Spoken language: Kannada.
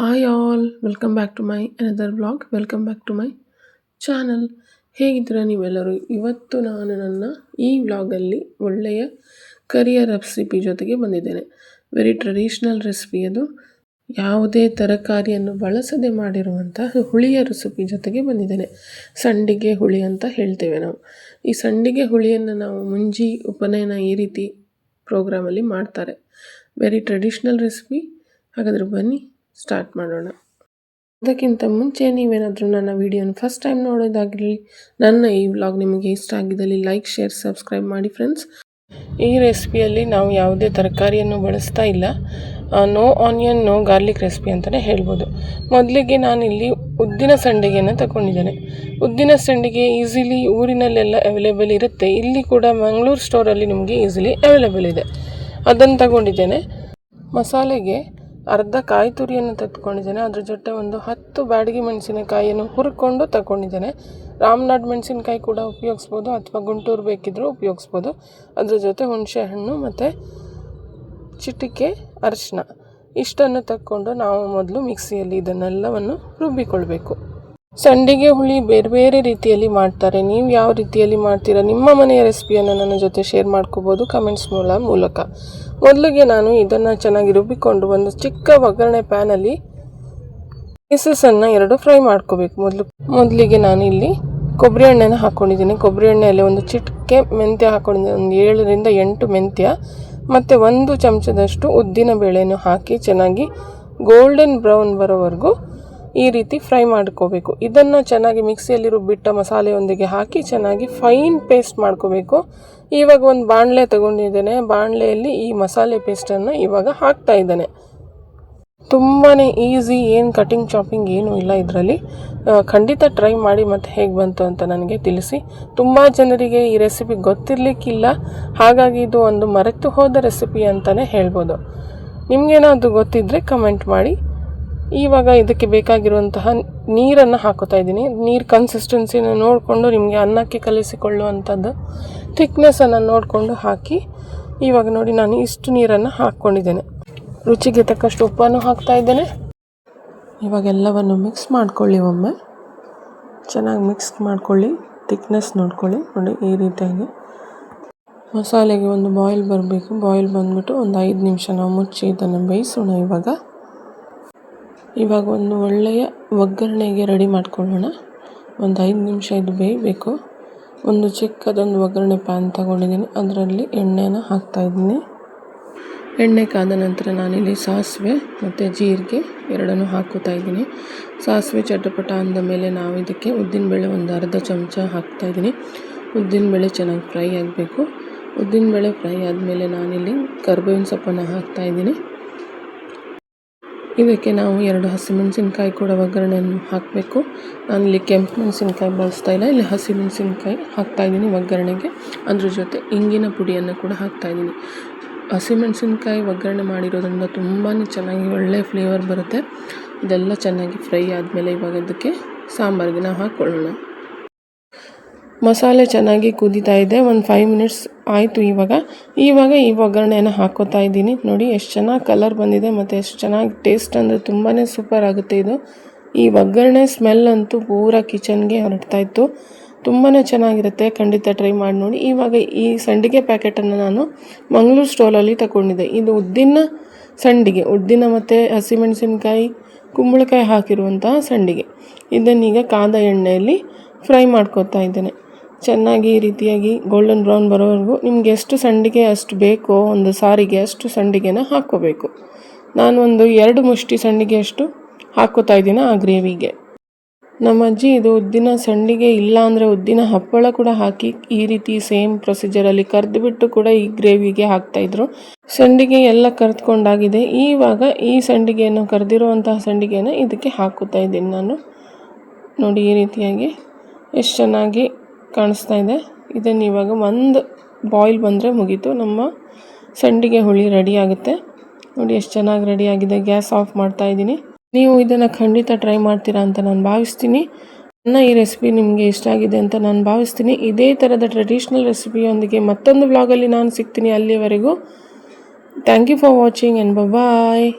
Hi all welcome back to my another vlog. Welcome back to my channel. ಹೇಗಿದ್ದೀರಾ ನೀವೆಲ್ಲರೂ? ಇವತ್ತು ನಾನು ನನ್ನ ಈ ವ್ಲಾಗಲ್ಲಿ ಒಳ್ಳೆಯ ಕರಿಯ ರೆಸಿಪಿ ಜೊತೆಗೆ ಬಂದಿದ್ದೇನೆ. ವೆರಿ ಟ್ರೆಡಿಷ್ನಲ್ ರೆಸಿಪಿ ಅದು. ಯಾವುದೇ ತರಕಾರಿಯನ್ನು ಬಳಸದೆ ಮಾಡಿರುವಂತಹ ಹುಳಿಯ ರೆಸಿಪಿ ಜೊತೆಗೆ ಬಂದಿದ್ದೇನೆ. ಸಂಡಿಗೆ ಹುಳಿ ಅಂತ ಹೇಳ್ತೇವೆ ನಾವು. ಈ ಸಂಡಿಗೆ ಹುಳಿಯನ್ನು ನಾವು ಮುಂಜಿ ಉಪನಯನ ಈ ರೀತಿ ಪ್ರೋಗ್ರಾಮಲ್ಲಿ ಮಾಡ್ತಾರೆ. Very traditional recipe. ಹಾಗಾದರೆ ಬನ್ನಿ ಸ್ಟಾರ್ಟ್ ಮಾಡೋಣ. ಅದಕ್ಕಿಂತ ಮುಂಚೆ ನೀವೇನಾದರೂ ನನ್ನ ವಿಡಿಯೋನ ಫಸ್ಟ್ ಟೈಮ್ ನೋಡೋದಾಗಿರಲಿ, ನನ್ನ ಈ ವ್ಲಾಗ್ ನಿಮಗೆ ಇಷ್ಟ ಆಗಿದ್ದಲ್ಲಿ ಲೈಕ್, ಶೇರ್, ಸಬ್ಸ್ಕ್ರೈಬ್ ಮಾಡಿ ಫ್ರೆಂಡ್ಸ್. ಈ ರೆಸಿಪಿಯಲ್ಲಿ ನಾವು ಯಾವುದೇ ತರಕಾರಿಯನ್ನು ಬಳಸ್ತಾ ಇಲ್ಲ. No onion no garlic recipe ಅಂತಲೇ ಹೇಳ್ಬೋದು. ಮೊದಲಿಗೆ ನಾನಿಲ್ಲಿ ಉದ್ದಿನ ಸಂಡಿಗೆಯನ್ನು ತಗೊಂಡಿದ್ದೇನೆ. ಉದ್ದಿನ ಸಂಡಿಗೆ ಈಸಿಲಿ ಊರಿನಲ್ಲೆಲ್ಲ ಅವೈಲೇಬಲ್ ಇರುತ್ತೆ. ಇಲ್ಲಿ ಕೂಡ ಮಂಗಳೂರು ಸ್ಟೋರಲ್ಲಿ ನಿಮಗೆ ಈಸಿಲಿ ಅವೈಲೇಬಲ್ ಇದೆ. ಅದನ್ನು ತಗೊಂಡಿದ್ದೇನೆ. ಮಸಾಲೆಗೆ ಅರ್ಧ ಕಾಯಿ ತುರಿಯನ್ನು ತೆಗೆದುಕೊಂಡಿದ್ದೇನೆ. ಅದ್ರ ಜೊತೆ ಒಂದು 10 ಬ್ಯಾಡಗಿ ಮೆಣಸಿನಕಾಯಿಯನ್ನು ಹುರ್ಕೊಂಡು ತಗೊಂಡಿದ್ದೇನೆ. ರಾಮನಾಡ್ ಮೆಣಸಿನಕಾಯಿ ಕೂಡ ಉಪಯೋಗಿಸ್ಬೋದು ಅಥವಾ ಗುಂಟೂರು ಬೇಕಿದ್ರೂ ಉಪಯೋಗಿಸ್ಬೋದು. ಅದ್ರ ಜೊತೆ ಹುಣಸೆ ಹಣ್ಣು ಮತ್ತು ಚಿಟಿಕೆ ಅರಿಶಿನ ಇಷ್ಟನ್ನು ತಕ್ಕೊಂಡು ನಾವು ಮೊದಲು ಮಿಕ್ಸಿಯಲ್ಲಿ ಇದನ್ನೆಲ್ಲವನ್ನು ರುಬ್ಬಿಕೊಳ್ಬೇಕು. ಸಂಡಿಗೆ ಹುಳಿ ಬೇರೆ ಬೇರೆ ರೀತಿಯಲ್ಲಿ ಮಾಡ್ತಾರೆ. ನೀವು ಯಾವ ರೀತಿಯಲ್ಲಿ ಮಾಡ್ತೀರಾ, ನಿಮ್ಮ ಮನೆಯ ರೆಸಿಪಿಯನ್ನು ನನ್ನ ಜೊತೆ ಶೇರ್ ಮಾಡ್ಕೋಬೋದು ಕಮೆಂಟ್ಸ್ ಮೂಲಕ. ಮೊದಲಿಗೆ ನಾನು ಇದನ್ನು ಚೆನ್ನಾಗಿ ರುಬ್ಬಿಕೊಂಡು ಒಂದು ಚಿಕ್ಕ ಒಗ್ಗರಣೆ ಪ್ಯಾನಲ್ಲಿ ಪೀಸಸನ್ನು 2 ಫ್ರೈ ಮಾಡ್ಕೋಬೇಕು. ಮೊದಲಿಗೆ ನಾನು ಇಲ್ಲಿ ಕೊಬ್ಬರಿ ಎಣ್ಣೆನ ಹಾಕ್ಕೊಂಡಿದ್ದೀನಿ. ಕೊಬ್ಬರಿ ಎಣ್ಣೆಯಲ್ಲಿ ಒಂದು ಚಿಟಿಕೆ ಮೆಂತ್ಯ ಹಾಕ್ಕೊಂಡಿದ್ದೀನಿ. ಒಂದು 7ರಿಂದ 8 ಮೆಂತ್ಯ ಮತ್ತು 1 ಚಮಚದಷ್ಟು ಉದ್ದಿನ ಬೇಳೆಯನ್ನು ಹಾಕಿ ಚೆನ್ನಾಗಿ ಗೋಲ್ಡನ್ ಬ್ರೌನ್ ಬರೋವರೆಗೂ ಈ ರೀತಿ ಫ್ರೈ ಮಾಡ್ಕೋಬೇಕು. ಇದನ್ನು ಚೆನ್ನಾಗಿ ಮಿಕ್ಸಿಯಲ್ಲಿ ರುಬ್ಬಿಟ್ಟ ಮಸಾಲೆಯೊಂದಿಗೆ ಹಾಕಿ ಚೆನ್ನಾಗಿ ಫೈನ್ ಪೇಸ್ಟ್ ಮಾಡ್ಕೋಬೇಕು. ಇವಾಗ ಒಂದು ಬಾಣಲೆ ತಗೊಂಡಿದ್ದೇನೆ. ಬಾಣಲೆಯಲ್ಲಿ ಈ ಮಸಾಲೆ ಪೇಸ್ಟನ್ನು ಇವಾಗ ಹಾಕ್ತಾ ಇದ್ದೇನೆ. ತುಂಬಾ ಈಸಿ, ಏನು ಕಟಿಂಗ್ ಚಾಪಿಂಗ್ ಏನೂ ಇಲ್ಲ ಇದರಲ್ಲಿ. ಖಂಡಿತ ಟ್ರೈ ಮಾಡಿ ಮತ್ತು ಹೇಗೆ ಬಂತು ಅಂತ ನನಗೆ ತಿಳಿಸಿ. ತುಂಬ ಜನರಿಗೆ ಈ ರೆಸಿಪಿ ಗೊತ್ತಿರಲಿಕ್ಕಿಲ್ಲ, ಹಾಗಾಗಿ ಇದು ಒಂದು ಮರೆತು ಹೋದ ರೆಸಿಪಿ ಅಂತಲೇ ಹೇಳ್ಬೋದು. ನಿಮಗೇನಾದರೂ ಗೊತ್ತಿದ್ದರೆ ಕಮೆಂಟ್ ಮಾಡಿ. ಇವಾಗ ಇದಕ್ಕೆ ಬೇಕಾಗಿರುವಂತಹ ನೀರನ್ನು ಹಾಕೋತಾ ಇದ್ದೀನಿ. ನೀರು ಕನ್ಸಿಸ್ಟೆನ್ಸಿನ ನೋಡಿಕೊಂಡು ನಿಮಗೆ ಅನ್ನಕ್ಕೆ ಕಲಿಸಿಕೊಳ್ಳುವಂಥದ್ದು ಥಿಕ್ನೆಸ್ಸನ್ನು ನೋಡಿಕೊಂಡು ಹಾಕಿ. ಇವಾಗ ನೋಡಿ ನಾನು ಇಷ್ಟು ನೀರನ್ನು ಹಾಕ್ಕೊಂಡಿದ್ದೇನೆ. ರುಚಿಗೆ ತಕ್ಕಷ್ಟು ಉಪ್ಪನ್ನು ಹಾಕ್ತಾ ಇದ್ದೇನೆ. ಇವಾಗ ಎಲ್ಲವನ್ನು ಮಿಕ್ಸ್ ಮಾಡ್ಕೊಳ್ಳಿ. ಒಮ್ಮೆ ಚೆನ್ನಾಗಿ ಮಿಕ್ಸ್ ಮಾಡ್ಕೊಳ್ಳಿ. ಥಿಕ್ನೆಸ್ ನೋಡ್ಕೊಳ್ಳಿ. ನೋಡಿ ಈ ರೀತಿಯಾಗಿ ಮಸಾಲೆಗೆ ಒಂದು ಬಾಯ್ಲ್ ಬರಬೇಕು. ಬಾಯ್ಲ್ ಬಂದ್ಬಿಟ್ಟು ಒಂದು 5 ನಿಮಿಷ ನಾವು ಮುಚ್ಚಿ ಇದನ್ನು ಬೇಯಿಸೋಣ. ಇವಾಗ ಒಂದು ಒಳ್ಳೆಯ ಒಗ್ಗರಣೆಗೆ ರೆಡಿ ಮಾಡ್ಕೊಳ್ಳೋಣ. ಒಂದು 5 ನಿಮಿಷ ಇದು ಬೇಯಬೇಕು. ಒಂದು ಚಿಕ್ಕದೊಂದು ಒಗ್ಗರಣೆ ಪ್ಯಾನ್ ತಗೊಂಡಿದ್ದೀನಿ. ಅದರಲ್ಲಿ ಎಣ್ಣೆನ ಹಾಕ್ತಾಯಿದ್ದೀನಿ. ಎಣ್ಣೆ ಕಾದ ನಂತರ ನಾನಿಲ್ಲಿ ಸಾಸಿವೆ ಮತ್ತು ಜೀರಿಗೆ ಎರಡನ್ನೂ ಹಾಕೋತಾ ಇದ್ದೀನಿ. ಸಾಸಿವೆ ಚಟಪಟ ಅಂದ ಮೇಲೆ ನಾವು ಇದಕ್ಕೆ ಉದ್ದಿನಬೇಳೆ ಒಂದು ಅರ್ಧ ಚಮಚ ಹಾಕ್ತಾಯಿದ್ದೀನಿ. ಉದ್ದಿನಬೇಳೆ ಚೆನ್ನಾಗಿ ಫ್ರೈ ಆಗಬೇಕು. ಉದ್ದಿನಬೇಳೆ ಫ್ರೈ ಆದಮೇಲೆ ನಾನಿಲ್ಲಿ ಕರಿಬೇವಿನ ಸೊಪ್ಪನ್ನು ಹಾಕ್ತಾಯಿದ್ದೀನಿ. ಇದಕ್ಕೆ ನಾವು 2 ಹಸಿಮೆಣಸಿನ್ಕಾಯಿ ಕೂಡ ಒಗ್ಗರಣೆಯನ್ನು ಹಾಕಬೇಕು. ನಾನಿಲ್ಲಿ ಕೆಂಪು ಮೆಣಸಿನ್ಕಾಯಿ ಬಳಸ್ತಾ ಇಲ್ಲ, ಇಲ್ಲಿ ಹಸಿಮೆಣಸಿನ್ಕಾಯಿ ಹಾಕ್ತಾಯಿದ್ದೀನಿ ಒಗ್ಗರಣೆಗೆ. ಅದ್ರ ಜೊತೆ ಇಂಗಿನ ಪುಡಿಯನ್ನು ಕೂಡ ಹಾಕ್ತಾಯಿದ್ದೀನಿ. ಹಸಿಮೆಣಸಿನ್ಕಾಯಿ ಒಗ್ಗರಣೆ ಮಾಡಿರೋದ್ರಿಂದ ತುಂಬಾ ಚೆನ್ನಾಗಿ ಒಳ್ಳೆಯ ಫ್ಲೇವರ್ ಬರುತ್ತೆ. ಇದೆಲ್ಲ ಚೆನ್ನಾಗಿ ಫ್ರೈ ಆದಮೇಲೆ ಇವಾಗ ಇದಕ್ಕೆ ಸಾಂಬಾರಿಗೆ ನಾವು ಹಾಕ್ಕೊಳ್ಳೋಣ. ಮಸಾಲೆ ಚೆನ್ನಾಗಿ ಕುದೀತಾ ಇದೆ. ಒಂದು 5 ಮಿನಿಟ್ಸ್ ಆಯಿತು. ಇವಾಗ ಈ ಒಗ್ಗರಣೆಯನ್ನು ಹಾಕೋತಾ ಇದ್ದೀನಿ. ನೋಡಿ ಎಷ್ಟು ಚೆನ್ನಾಗಿ ಕಲರ್ ಬಂದಿದೆ ಮತ್ತು ಎಷ್ಟು ಚೆನ್ನಾಗಿ ಟೇಸ್ಟ್ ಅಂದರೆ ತುಂಬಾ ಸೂಪರ್ ಆಗುತ್ತೆ ಇದು. ಈ ಒಗ್ಗರಣೆ ಸ್ಮೆಲ್ ಅಂತೂ ಪೂರಾ ಕಿಚನ್ಗೆ ಹೊರಡ್ತಾ ಇತ್ತು. ತುಂಬಾ ಚೆನ್ನಾಗಿರುತ್ತೆ. ಖಂಡಿತ ಟ್ರೈ ಮಾಡಿ ನೋಡಿ. ಇವಾಗ ಈ ಸಂಡಿಗೆ ಪ್ಯಾಕೆಟನ್ನು ನಾನು ಮಂಗಳೂರು ಸ್ಟೋರಲ್ಲಿ ತಗೊಂಡಿದ್ದೆ. ಇದು ಉದ್ದಿನ ಸಂಡಿಗೆ, ಉದ್ದಿನ ಮತ್ತು ಹಸಿಮೆಣಸಿನ್ಕಾಯಿ ಕುಂಬಳಕಾಯಿ ಹಾಕಿರುವಂತಹ ಸಂಡಿಗೆ. ಇದನ್ನೀಗ ಕಾದ ಎಣ್ಣೆಯಲ್ಲಿ ಫ್ರೈ ಮಾಡ್ಕೊತಾ ಇದ್ದೇನೆ. ಚೆನ್ನಾಗಿ ಈ ರೀತಿಯಾಗಿ ಗೋಲ್ಡನ್ ಬ್ರೌನ್ ಬರೋವರೆಗೂ ನಿಮಗೆ ಎಷ್ಟು ಸಂಡಿಗೆ ಅಷ್ಟು ಬೇಕೋ ಒಂದು ಸಾರಿಗೆ ಅಷ್ಟು ಸಂಡಿಗೆನ ಹಾಕ್ಕೋಬೇಕು. ನಾನು ಒಂದು 2 ಮುಷ್ಟಿ ಸಂಡಿಗೆ ಅಷ್ಟು ಹಾಕ್ಕೋತಾ ಇದ್ದೀನಿ ಆ ಗ್ರೇವಿಗೆ. ನಮ್ಮ ಅಜ್ಜಿ ಇದು ಉದ್ದಿನ ಸಂಡಿಗೆ ಇಲ್ಲ ಅಂದರೆ ಉದ್ದಿನ ಹಪ್ಪಳ ಕೂಡ ಹಾಕಿ ಈ ರೀತಿ ಸೇಮ್ ಪ್ರೊಸೀಜರಲ್ಲಿ ಕರೆದುಬಿಟ್ಟು ಕೂಡ ಈ ಗ್ರೇವಿಗೆ ಹಾಕ್ತಾಯಿದ್ರು. ಸಂಡಿಗೆ ಎಲ್ಲ ಕರೆದುಕೊಂಡಾಗಿದೆ. ಇವಾಗ ಈ ಸಂಡಿಗೆಯನ್ನು ಕರೆದಿರುವಂತಹ ಸಂಡಿಗೆನ ಇದಕ್ಕೆ ಹಾಕೋತಾ ಇದ್ದೀನಿ ನಾನು. ನೋಡಿ ಈ ರೀತಿಯಾಗಿ ಎಷ್ಟು ಚೆನ್ನಾಗಿ ಕಾಣಿಸ್ತಾ ಇದೆ. ಇದನ್ನು ಇವಾಗ ಒಂದು ಬಾಯ್ಲ್ ಬಂದರೆ ಮುಗೀತು, ನಮ್ಮ ಸಂಡಿಗೆ ಹುಳಿ ರೆಡಿ ಆಗುತ್ತೆ. ನೋಡಿ ಎಷ್ಟು ಚೆನ್ನಾಗಿ ರೆಡಿ ಆಗಿದೆ. ಗ್ಯಾಸ್ ಆಫ್ ಮಾಡ್ತಾ ಇದ್ದೀನಿ. ನೀವು ಇದನ್ನು ಖಂಡಿತ ಟ್ರೈ ಮಾಡ್ತೀರಾ ಅಂತ ನಾನು ಭಾವಿಸ್ತೀನಿ. ನನ್ನ ಈ ರೆಸಿಪಿ ನಿಮಗೆ ಇಷ್ಟ ಆಗಿದೆ ಅಂತ ನಾನು ಭಾವಿಸ್ತೀನಿ. ಇದೇ ಥರದ ಟ್ರೆಡಿಷ್ನಲ್ ರೆಸಿಪಿಯೊಂದಿಗೆ ಮತ್ತೊಂದು ವ್ಲಾಗಲ್ಲಿ ನಾನು ಸಿಗ್ತೀನಿ. ಅಲ್ಲಿವರೆಗೂ thank you for watching and bye.